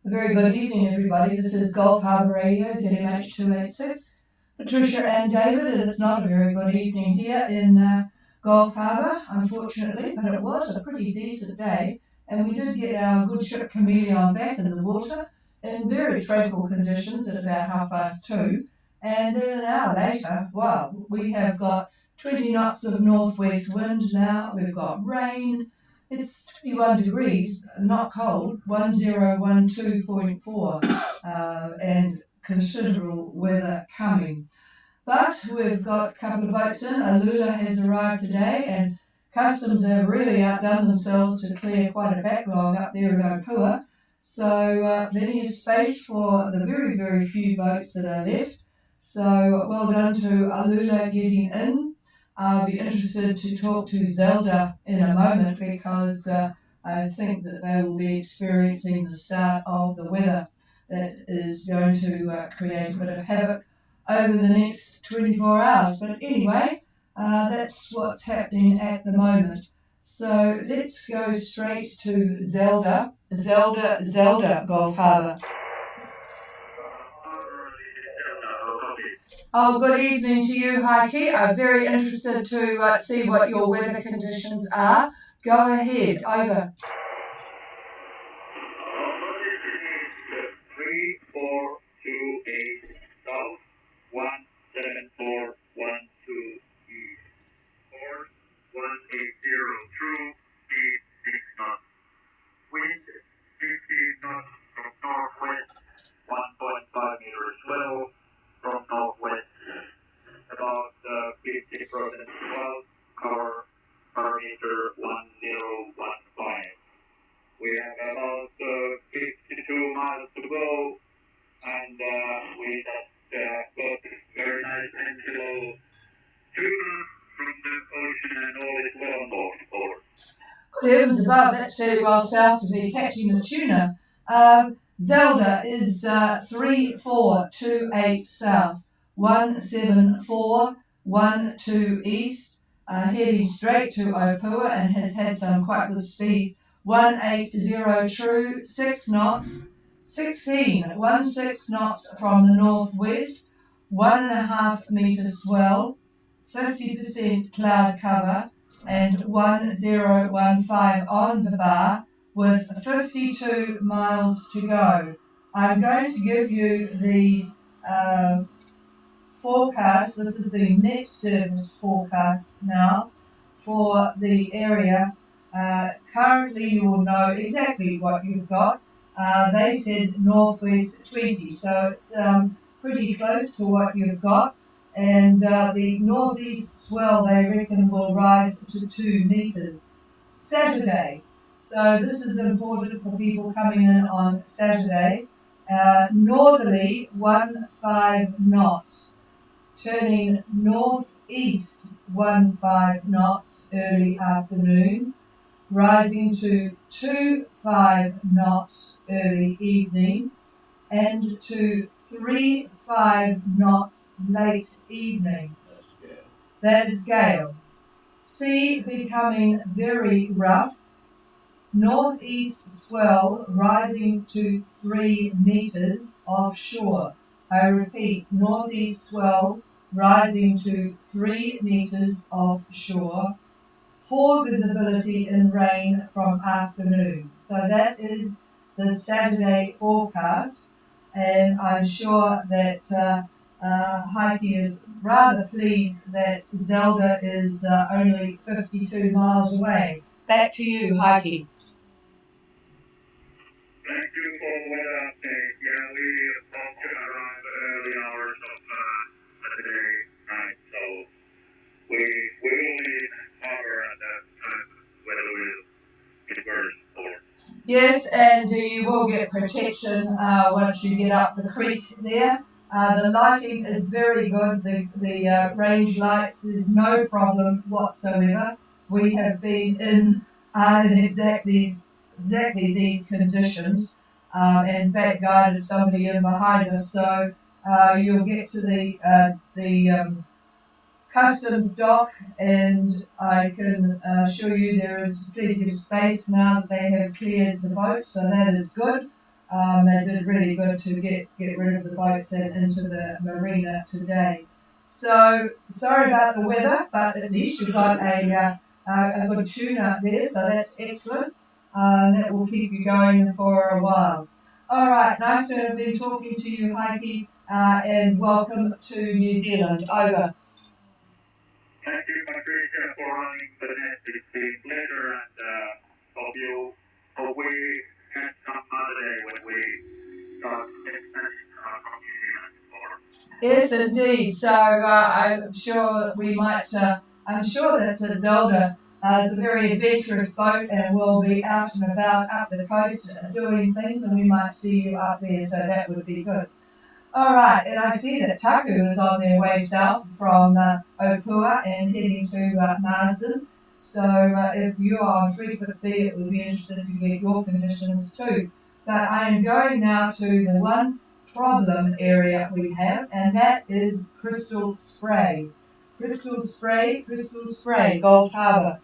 A very good evening, everybody. This is Gulf Harbour Radio, ZMH 286. Patricia and David, and it's not a very good evening here in Gulf Harbour, unfortunately, but it was a pretty decent day, and we did get our good ship Chameleon back in the water in very tranquil conditions at about 2:30. And then an hour later, wow, we have got 20 knots of northwest wind now, we've got rain. It's 21 degrees, not cold, 1012.4, and considerable weather coming. But we've got a couple of boats in. Alula has arrived today, and Customs have really outdone themselves to clear quite a backlog up there at Opua. So plenty of space for the very, very few boats that are left. So well done to Alula getting in. I'll be interested to talk to Zelda in a moment because I think that they will be experiencing the start of the weather that is going to create a bit of havoc over the next 24 hours. But anyway, that's what's happening at the moment. So let's go straight to Zelda, Gulf Harbour. Oh, good evening to you, Heike. I'm very interested to see what your weather conditions are. Go ahead, over. 3428 south, 17412 east, course 180 true, speed 6 knots, wind 50 knots from northwest, 1.5 meters swell from northwest, about 50% swell, cover parameter 1015. We have about 52 miles to go, and we just got very nice antelope tuna from the ocean, and all is well on board. Good heavens above, that's fairly well south to be catching the tuna. Zelda is 3428 south, 17412 east, heading straight to Opua and has had some quite good speeds. 180 true, 6 knots, 16 knots from the northwest, 1.5 metre swell, 50% cloud cover, and 1015 on the bar, with 52 miles to go. I'm going to give you the forecast. This is the net service forecast now for the area. Currently you will know exactly what you've got. They said northwest 20, so it's pretty close to what you've got. And the northeast swell, they reckon, will rise to 2 metres. Saturday. So this is important for people coming in on Saturday. Northerly 15 knots, turning northeast 15 knots early afternoon, rising to 25 knots early evening, and to 35 knots late evening. That is gale. Sea becoming very rough. Northeast swell rising to 3 metres offshore. I repeat, northeast swell rising to 3 metres offshore. Poor visibility in rain from afternoon. So that is the Saturday forecast, and I'm sure that Heike is rather pleased that Zelda is only 52 miles away. Back to you, Heike. Thank you for the weather update. Yeah, we hope to arrive at early hours of Saturday night, so we will leave Harbour at that time. Weather will converge for. Yes, and you will get protection once you get up the creek there. The lighting is very good. The range lights is no problem whatsoever. We have been in exactly these conditions. In fact, guided somebody in behind us. So you'll get to the customs dock, and I can assure you there is plenty of space now that they have cleared the boat, so that is good. They did really good to get rid of the boats and into the marina today. So sorry about the weather, but at least you've got a good tune up there, so that's excellent. That will keep you going for a while. All right, nice to have been talking to you, Heike, and welcome to New Zealand. Over. Thank you, Patricia, for running the net. It's been a pleasure, and hope we can some other day when we start extending from New Zealand more. Yes, indeed. So I'm sure we might. I'm sure that Zelda is a very adventurous boat and will be out and about up the coast doing things, and we might see you up there. So that would be good. All right, and I see that Taku is on their way south from Opua and heading to Marsden. So if you are on frequency, it would be interesting to get your conditions too. But I am going now to the one problem area we have, and that is Crystal Spray. Crystal Spray, Crystal Spray, Gulf Harbour.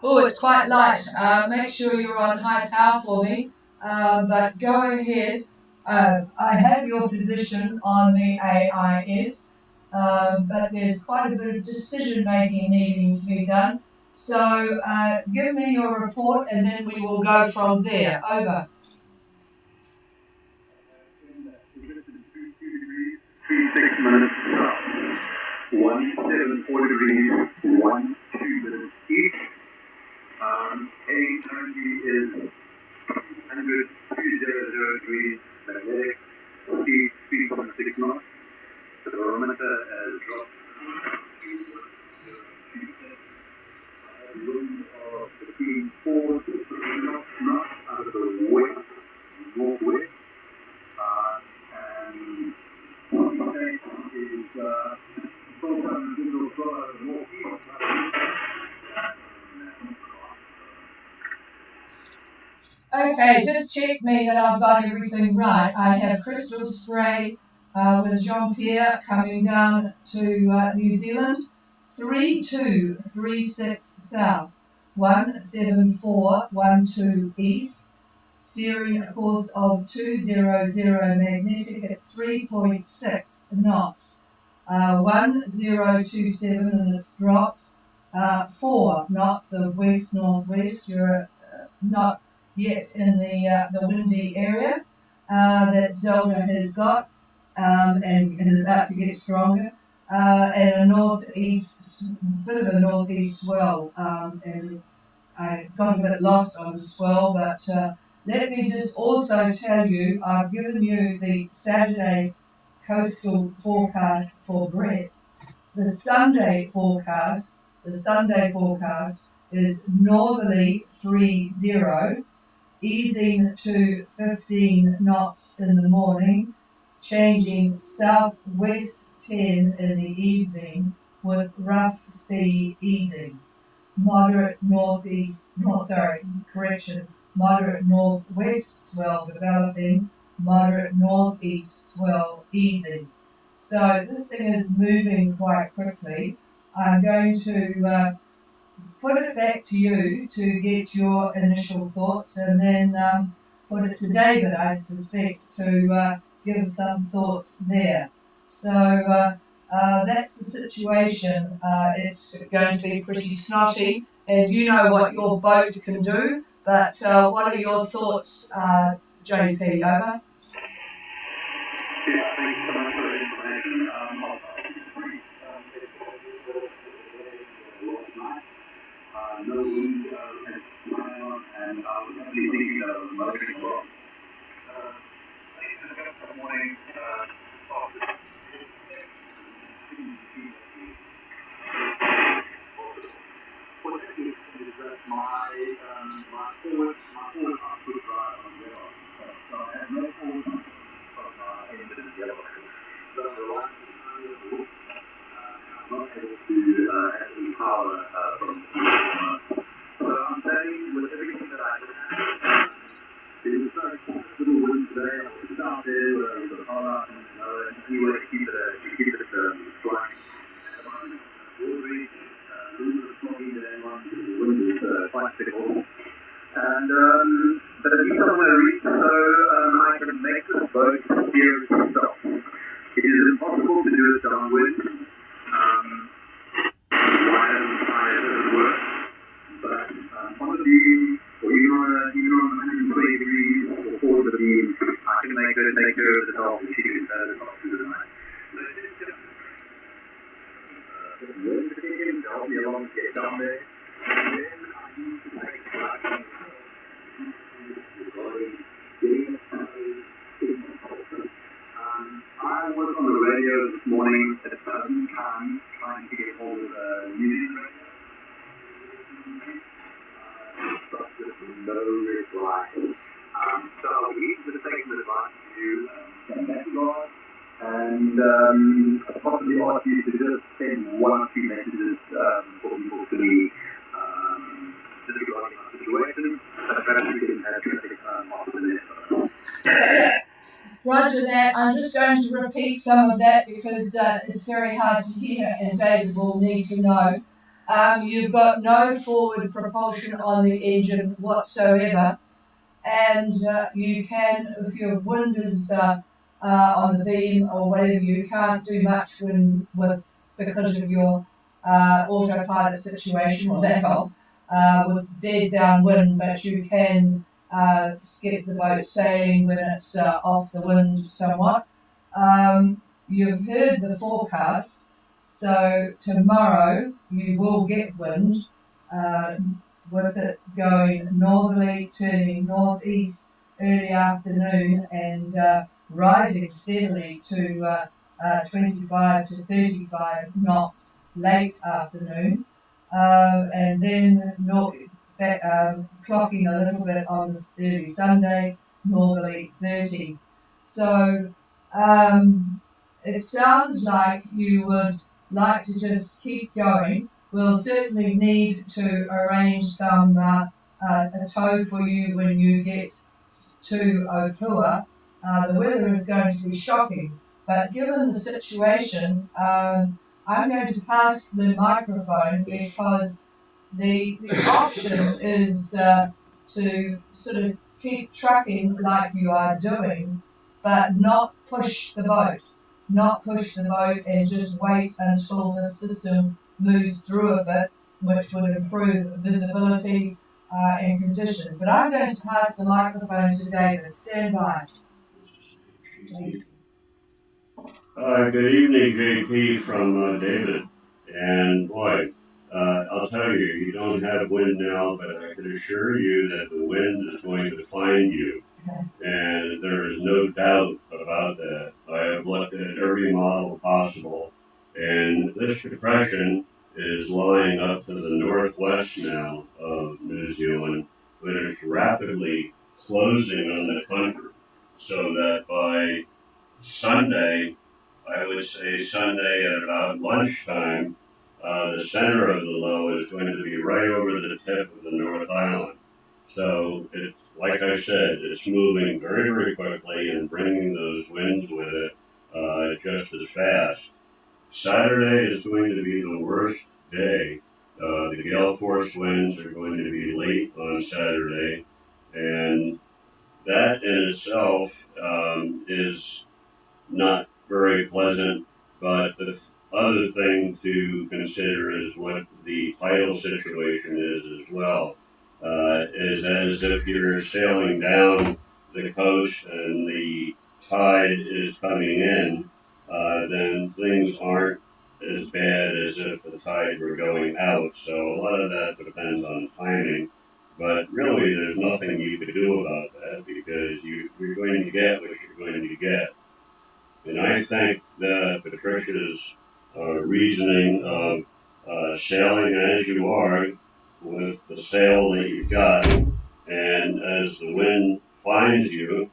Oh, it's quite light. Make sure you're on high power for me. But go ahead. I have your position on the AIS, but there's quite a bit of decision making needing to be done. So give me your report and then we will go from there. Over. 6 minutes, 1740 degrees, 12 minutes each. Heading currently is 200 degrees magnetic, speed 3.6 knots. The barometer has dropped to wind of between 4 to 6 knots out of the west, northwest. And what we say is full-time digital flow out of the northeast. Okay, just check me that I've got everything right. I have Crystal Spray with Jean-Pierre coming down to New Zealand, 3236 south, 17412 east, steering a course of 200 magnetic at 3.6 knots, 1027 and it's dropped, 4 knots of west-northwest. You're not yet in the windy area that Zelda has got and about to get stronger, and a northeast, bit of a northeast swell, and I got a bit lost on the swell, but let me just also tell you, I've given you the Saturday coastal forecast for Brett. The Sunday forecast is northerly 30, easing to 15 knots in the morning, changing southwest 10 in the evening with rough sea easing. Moderate northwest swell developing, moderate northeast swell easing. So this thing is moving quite quickly. I'm going to put it back to you to get your initial thoughts, and then put it to David, I suspect, to give some thoughts there. So that's the situation. It's going to be pretty snotty, and you know what your boat can do, but what are your thoughts, JP? Over. Yeah, thanks so much for the information. No wind and I was actually thinking of motoring along. Good morning. What that is that my forward output drive on yellow. So I have no forward from engine yellow. So the line is under I'm not able to actually power from the so I'm saying with everything that I have, it was so little wind today. I was out there with the power and anyway to keep it flying. At the moment, watery, a little bit foggy, the wind is quite fickle. And but at least I want to reach so I can make the boat steer itself. It is impossible to do it downwind. Why doesn't it work? But on the beam, or even on 120 degrees or forward the beam, I can make her over the top, and she can turn it off through the night. So it's just learn to take it, help me along to get down there, and then I need to make tracking the body, getting a signal also. I was on the radio this morning at 7 times trying to get hold of music radio. But with no reply. So I'll leave the segment advice to you, send back to God, and possibly ask you to just send one or two messages for people to me, just regarding our situation. But perhaps we didn't have traffic after this. Roger that. I'm just going to repeat some of that because it's very hard to hear and David will need to know. You've got no forward propulsion on the engine whatsoever, and you can, if your wind is on the beam or whatever, you can't do much because of your autopilot situation or lack of with dead downwind, but you can get the boat sailing when it's off the wind somewhat. You've heard the forecast. So tomorrow you will get wind with it going northerly, turning northeast early afternoon and rising steadily to 25 to 35 knots late afternoon, and then clocking a little bit on this early Sunday, northerly 30. So it sounds like you would like to just keep going. We'll certainly need to arrange some a tow for you when you get to Opua. The weather is going to be shocking, but given the situation, I'm going to pass the microphone because the option is to sort of keep trucking like you are doing, but not push the boat. Not push the boat and just wait until the system moves through a bit, which would improve visibility and conditions. But I'm going to pass the microphone to David. Stand by. Good evening, JP from David. And boy, I'll tell you, you don't have wind now, but I can assure you that the wind is going to find you. And there is no doubt about that. I have looked at every model possible, and this depression is lying up to the northwest now of New Zealand, but it's rapidly closing on the country, so that by Sunday, I would say Sunday at about lunchtime, the center of the low is going to be right over the tip of the North Island. So it's, like I said, it's moving very, very quickly and bringing those winds with it just as fast. Saturday is going to be the worst day. The gale force winds are going to be late on Saturday, and that in itself is not very pleasant, but the other thing to consider is what the tidal situation is as well. Is as if you're sailing down the coast and the tide is coming in, then things aren't as bad as if the tide were going out. So a lot of that depends on timing, but really there's nothing you could do about that because you're going to get what you're going to get. And I think that Patricia's reasoning of sailing as you are with the sail that you've got, and as the wind finds you,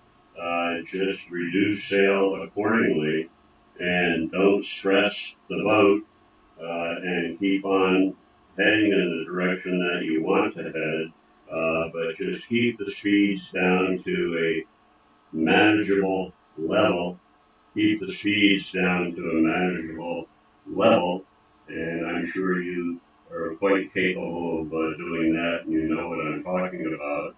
just reduce sail accordingly and don't stress the boat and keep on heading in the direction that you want to head, but just keep the speeds down to a manageable level. Keep the speeds down to a manageable level, and I'm sure you are quite capable of doing that, and you know what I'm talking about.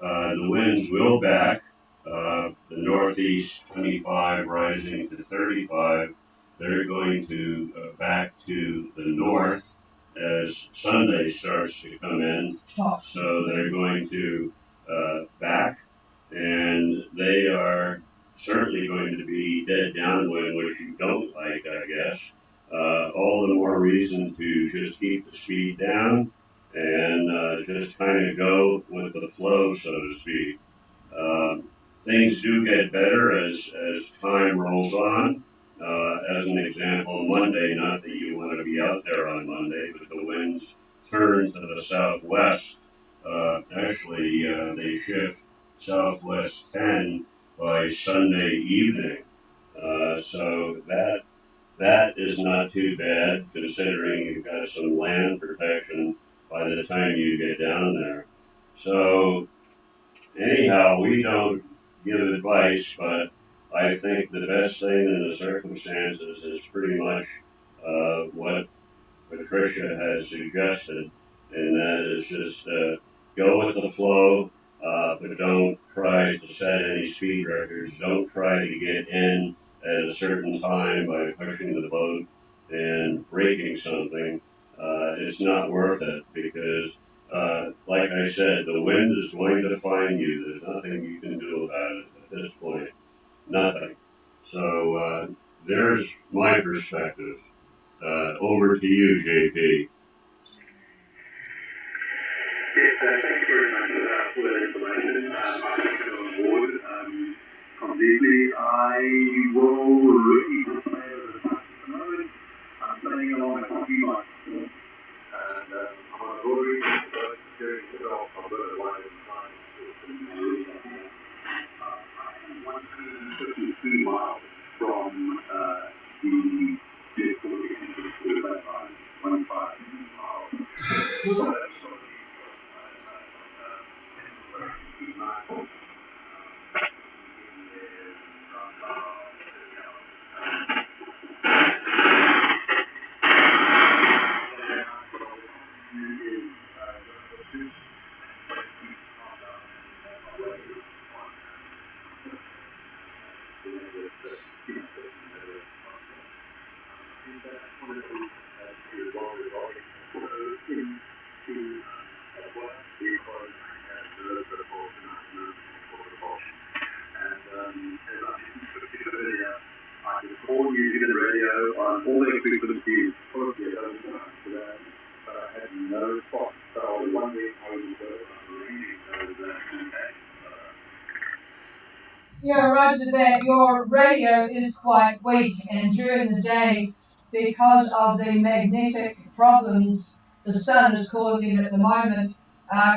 The winds will back. The northeast 25 rising to 35. They're going to back to the north as Sunday starts to come in. So they're going to back, and they are certainly going to be dead downwind, which you don't like, I guess. All the more reason to just keep the speed down and just kind of go with the flow, so to speak. Things do get better as time rolls on. As an example, Monday, not that you want to be out there on Monday, but the winds turn to the southwest. Actually, they shift southwest 10 by Sunday evening. So that is not too bad, considering you've got some land protection by the time you get down there. So anyhow, we don't give advice, but I think the best thing in the circumstances is pretty much what Patricia has suggested, and that is just go with the flow, but don't try to set any speed records. Don't try to get in at a certain time by pushing the boat and breaking something. It's not worth it because, like I said, the wind is going to find you. There's nothing you can do about it at this point. Nothing. So there's my perspective. Over to you, JP. Yes, thank you very much for that information. I take it on board completely. I will really say that at the moment I'm playing along a hockey line. And I'm on a rotary, but during the golf, I've got a line of time. I am 153 miles from the vehicle to that line, 25 miles. So that's Yeah, roger that. Your radio is quite weak, and during the day, because of the magnetic problems the sun is causing at the moment,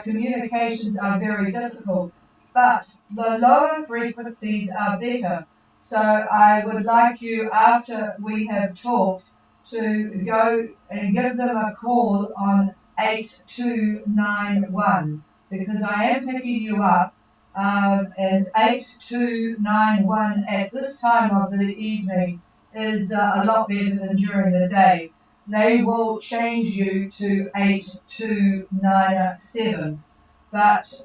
communications are very difficult. But the lower frequencies are better. So I would like you, after we have talked, to go and give them a call on 8291, because I am picking you up. And 8291 at this time of the evening is a lot better than during the day. They will change you to 8297. But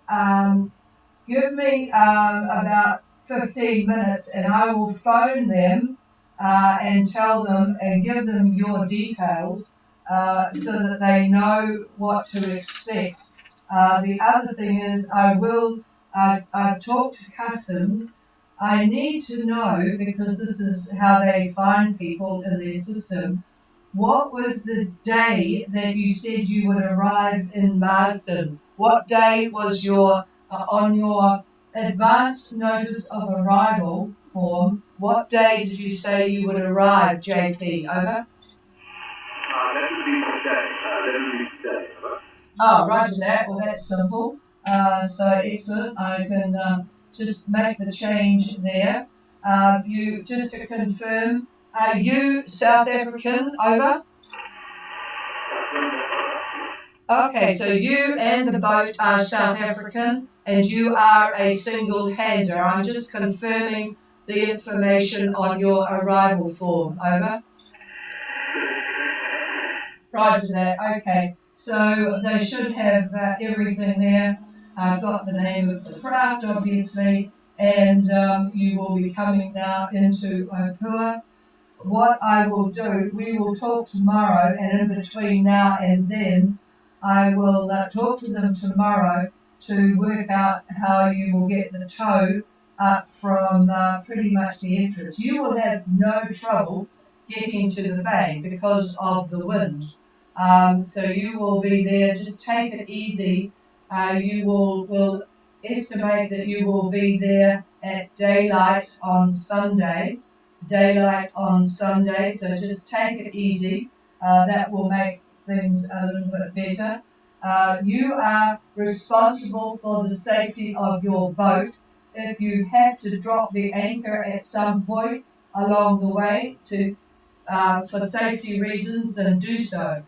give me about 15 minutes and I will phone them and tell them and give them your details so that they know what to expect. The other thing is I've talked to Customs. I need to know, because this is how they find people in their system, what was the day that you said you would arrive in Marsden? What day was your, on your advance notice of arrival form, what day did you say you would arrive, JP? Over? That would be today. Over. Oh, roger that. Well, that's simple. So excellent. I can just make the change there. You just to confirm, are you South African? Over. Okay, so you and the boat are South African, and you are a single-hander. I'm just confirming the information on your arrival form. Over. Roger that. Okay. So they should have everything there. I've got the name of the craft, obviously, and you will be coming now into Opua. What I will do, we will talk tomorrow, and in between now and then, I will talk to them tomorrow to work out how you will get the tow up from pretty much the entrance. You will have no trouble getting to the bay because of the wind. So you will be there, just take it easy. You will estimate that you will be there at daylight on Sunday. So just take it easy. That will make things a little bit better. You are responsible for the safety of your boat. If you have to drop the anchor at some point along the way for safety reasons, then do so.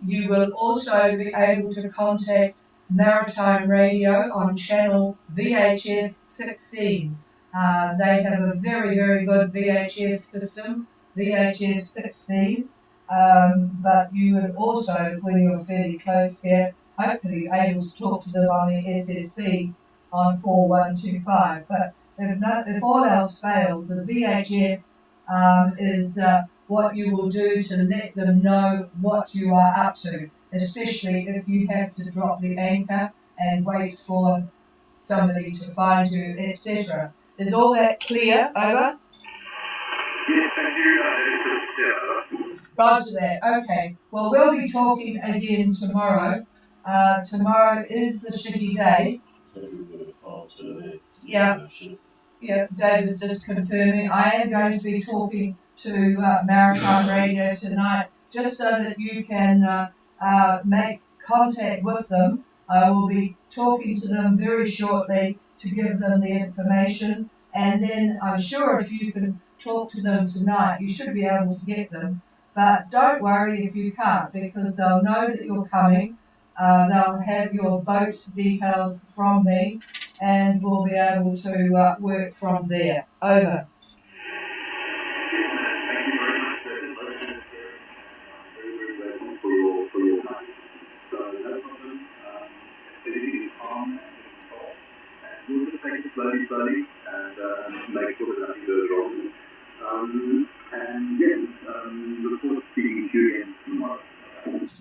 You will also be able to contact Maritime Radio on channel VHF 16. They have a very, very good VHF system, VHF 16. But you would also, when you're fairly close there, hopefully able to talk to them on the SSB on 4125. But if all else fails, the VHF is what you will do to let them know what you are up to, especially if you have to drop the anchor and wait for somebody to find you, etc. Is all that clear? Over? Yes, thank you. Roger that. Okay. Well, we'll be talking again tomorrow. Tomorrow is the shitty day. Yeah. Yeah, David's just confirming. I am going to be talking to Maritime Radio tonight, just so that you can make contact with them. I will be talking to them very shortly to give them the information, and then I'm sure if you can talk to them tonight, you should be able to get them. But don't worry if you can't, because they'll know that you're coming. They'll have your boat details from me, and we'll be able to work from there. Over. Slowly, and make sure that nothing goes wrong. And yes, look forward to speaking to you again tomorrow.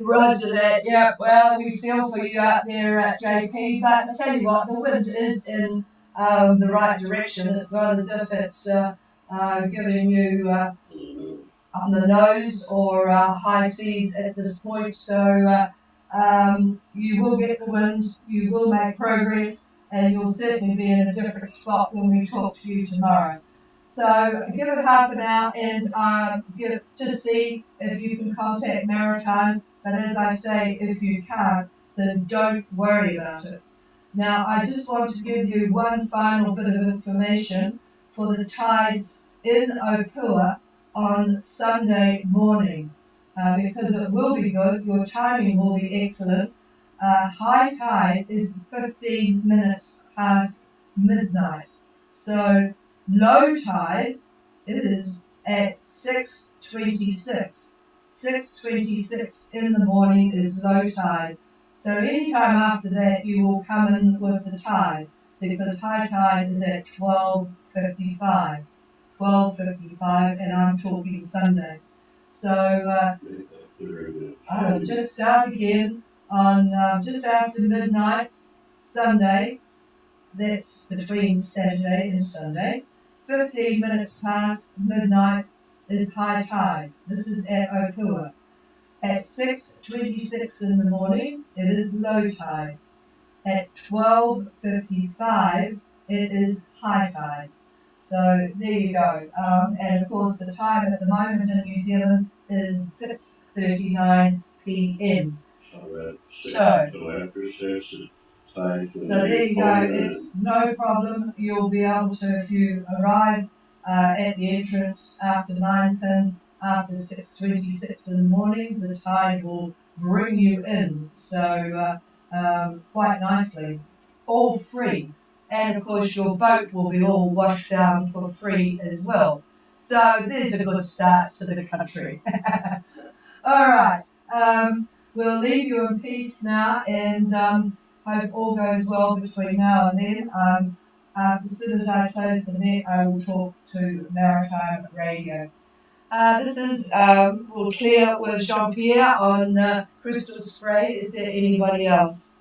Roger that, yeah. Well, we feel for you out there at JP, but I tell you what, the wind is in the right direction. It's not as if it's giving you on the nose or high seas at this point. So you will get the wind, you will make progress, and you'll certainly be in a different spot when we talk to you tomorrow. So give it half an hour and just see if you can contact Maritime. But as I say, if you can't, then don't worry about it. Now, I just want to give you one final bit of information for the tides in Opua on Sunday morning, because it will be good. Your timing will be excellent. High tide is 15 minutes past midnight. So low tide is at 6:26. 6:26 in the morning is low tide. So any time after that you will come in with the tide, because high tide is at 12:55. 12:55, and I'm talking Sunday. So I'll just start again on just after midnight Sunday. That's between Saturday and Sunday. 15 minutes past midnight is high tide. This is at Opua. At 6:26 in the morning, it is low tide. At 12:55, it is high tide. So there you go. And of course, the time at the moment in New Zealand is 6:39 p.m. So there you go. It's no problem. You'll be able to, if you arrive at the entrance after 9 pin, after 6:26 in the morning, the tide will bring you in. So quite nicely, all free. And of course your boat will be all washed down for free as well. So there's a good start to the country. All right, we'll leave you in peace now, and Hope all goes well between now and then. As soon as I close the net, I will talk to Maritime Radio. This is we'll clear with Jean-Pierre on crystal spray. Is there anybody else?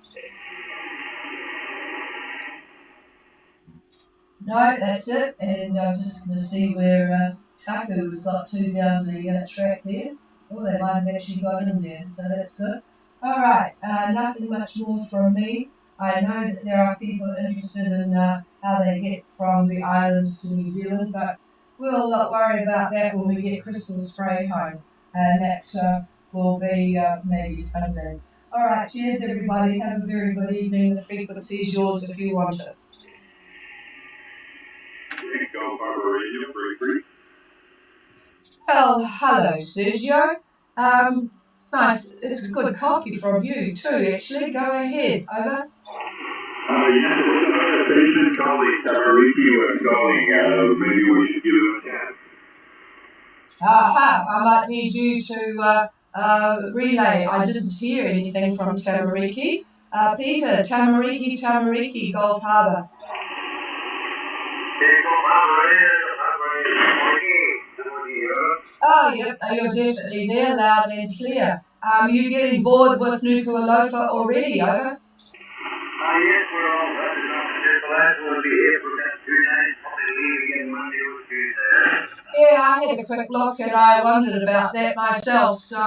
No, that's it. And I'm just going to see where Taku's got to down the track there. Oh, they might have actually got in there, so that's good. All right, nothing much more from me. I know that there are people interested in how they get from the islands to New Zealand, but we'll not worry about that when we get Crystal Spray home, and that will be maybe Sunday. All right, cheers everybody. Have a very good evening. The frequency is yours if you want it. Go Harbour Radio, free. Well, hello, Sergio. Nice. It's good coffee from you too, actually. Go ahead. Over. Yes, patient calling, Tamariki was calling, maybe we should give him a chance. Aha, I might need you to relay. I didn't hear anything from Tamariki. Peter, Tamariki, Gulf Harbour. Oh, yep, you're definitely there, loud and clear. You getting bored with Nuku'alofa already, over? Yes, we're all rested on the trip. Last will be here for about 2 days, probably leave again Monday or Tuesday. Yeah, I had a quick look and I wondered about that myself. So,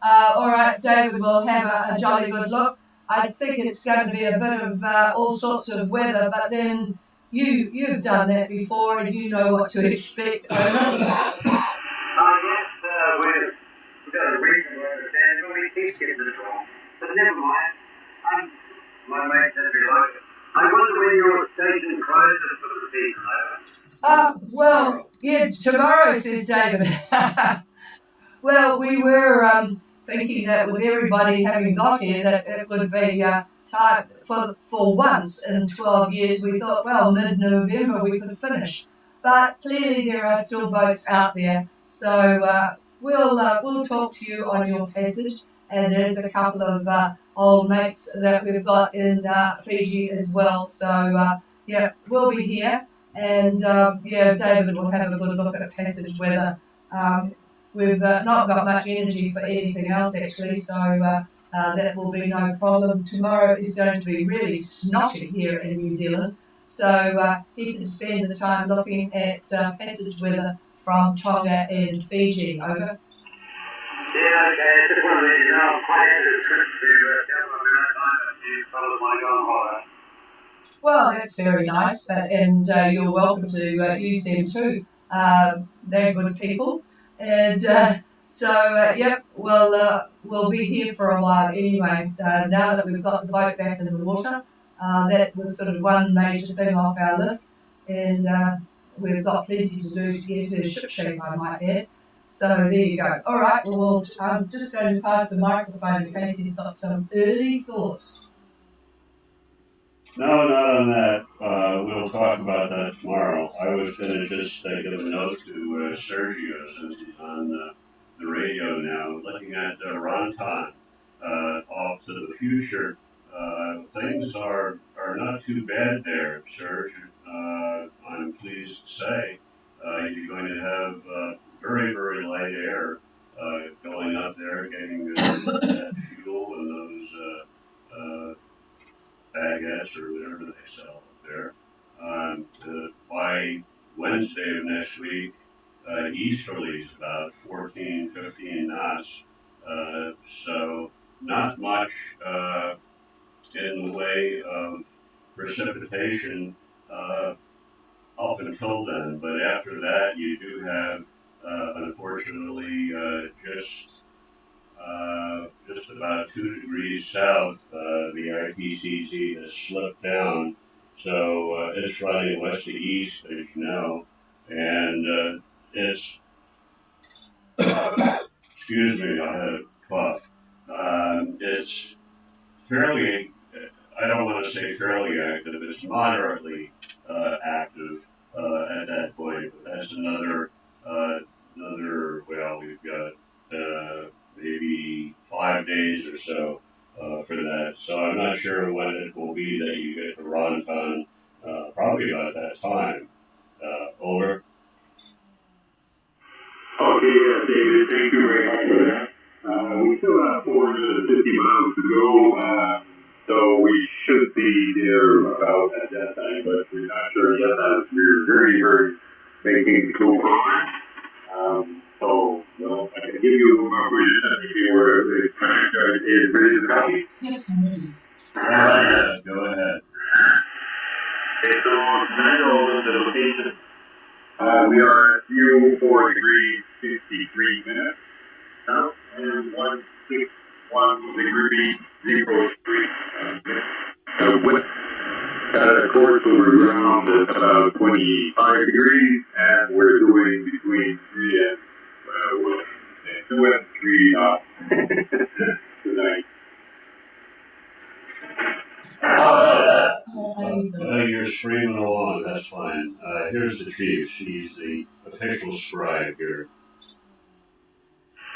all right, David will have a jolly good look. I think it's going to be a bit of all sorts of weather, but then you've done that before and you know what to expect. Yes, we've got a reasonable understanding, but we keep getting it wrong. But never mind. My mate said we like it. I wonder when your station closes for the season, well, yeah, tomorrow, says David. Well, we were thinking that with everybody having got here, that it would be time for once in 12 years. We thought, well, mid-November we could finish. But clearly there are still boats out there. So we'll talk to you on your passage. And there's a couple of old mates that we've got in Fiji as well. So, yeah, we'll be here. And, yeah, David will have a good look at passage weather. We've not got much energy for anything else, actually, so that will be no problem. Tomorrow is going to be really snotty here in New Zealand. So he can spend the time looking at passage weather from Tonga and Fiji. Over. Yeah, okay. I just want to let you know I'm quite into the trip to Denver Maritime if you fellas want to go on holiday. Well, that's very nice, and you're welcome to use them too. They're good people. And so, yep, we'll be here for a while anyway. Now that we've got the boat back in the water, that was sort of one major thing off our list. And we've got plenty to do to get to ship shape, I might add. So there you go. All right, well, I'm just going to pass the microphone in case he's got some early thoughts. No, not on that. We'll talk about that tomorrow. I was going to just give a note to Sergio since he's on the radio now, looking at Rantan off to the future. Things are not too bad there, Serge. I'm pleased to say you're going to have very, very light air going up there, getting that fuel and those baguettes or whatever they sell up there. By Wednesday of next week, easterly is about 14, 15 knots. So not much in the way of precipitation up until then. But after that, you do have, unfortunately, just about 2 degrees south, the ITCZ has slipped down, so it's running west to east, as you know, and it's, excuse me, I had a cough. It's fairly, I don't want to say fairly active, it's moderately active at that point, but that's another, well, we've got maybe 5 days or so for that. So I'm not sure when it will be that you get to Ronton. Probably about that time. Over. Okay, David, thank you very much for that. We still have 450 miles to go, so we should be there about at that time, but we're not sure yet as we're very making slow progress. So, well, I can give you my position if you were ready to copy. Yes, I'm ready. Go ahead. Okay, so tonight all the location, we are at 04 degrees 53 minutes south and 161 degree 03 west. Of course, over ground at about 25 degrees, and we're doing between 3 and 2 and 3 knots tonight. You're screaming along, that's fine. Here's the chief. She's the official scribe here.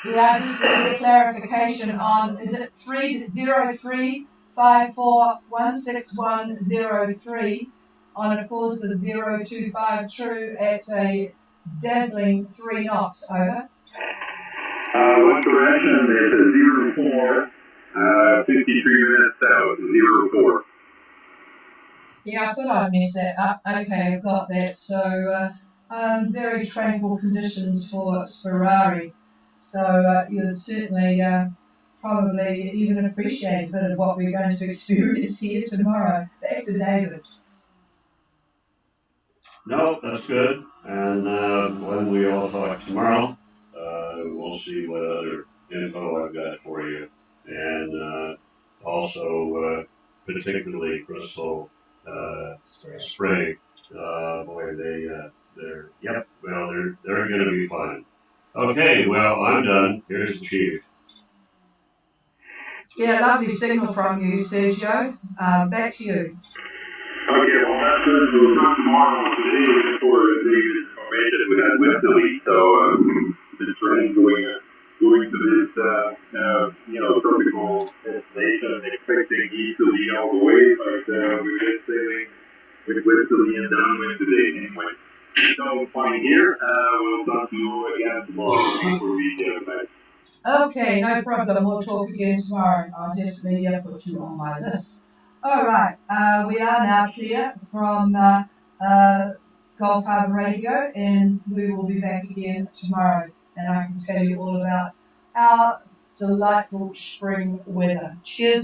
Yeah, just to get clarification on, is it 30354161103 on a course of 025 true at a dazzling 3 knots, over? One correction, it's a 04, 53 minutes south, 04. Yeah, I thought I'd messed that up. Okay, I've got that. So, very tranquil conditions for Ferrari. So, you'd certainly probably even appreciate a bit of what we're going to experience here tomorrow. Back to David. No, that's good. And when we all talk tomorrow, we'll see what other info I've got for you. And also, particularly Crystal Spray. Boy, they're going to be fun. Okay, well, I'm done. Here's the chief. Yeah, lovely signal from you, Sergio. Back to you. Okay, well, that's good. We'll talk tomorrow. Today was just for David's information. We had wind delay, so this rain going to this, tropical destination, expecting easterly all the way, but we're just sailing with westerly and downwind today anyway. So, fine here. We'll talk to you again tomorrow before we get back. Okay, no problem. We'll talk again tomorrow. I'll definitely put you on my list. All right, we are now clear from Gulf Harbour Radio, and we will be back again tomorrow. And I can tell you all about our delightful spring weather. Cheers.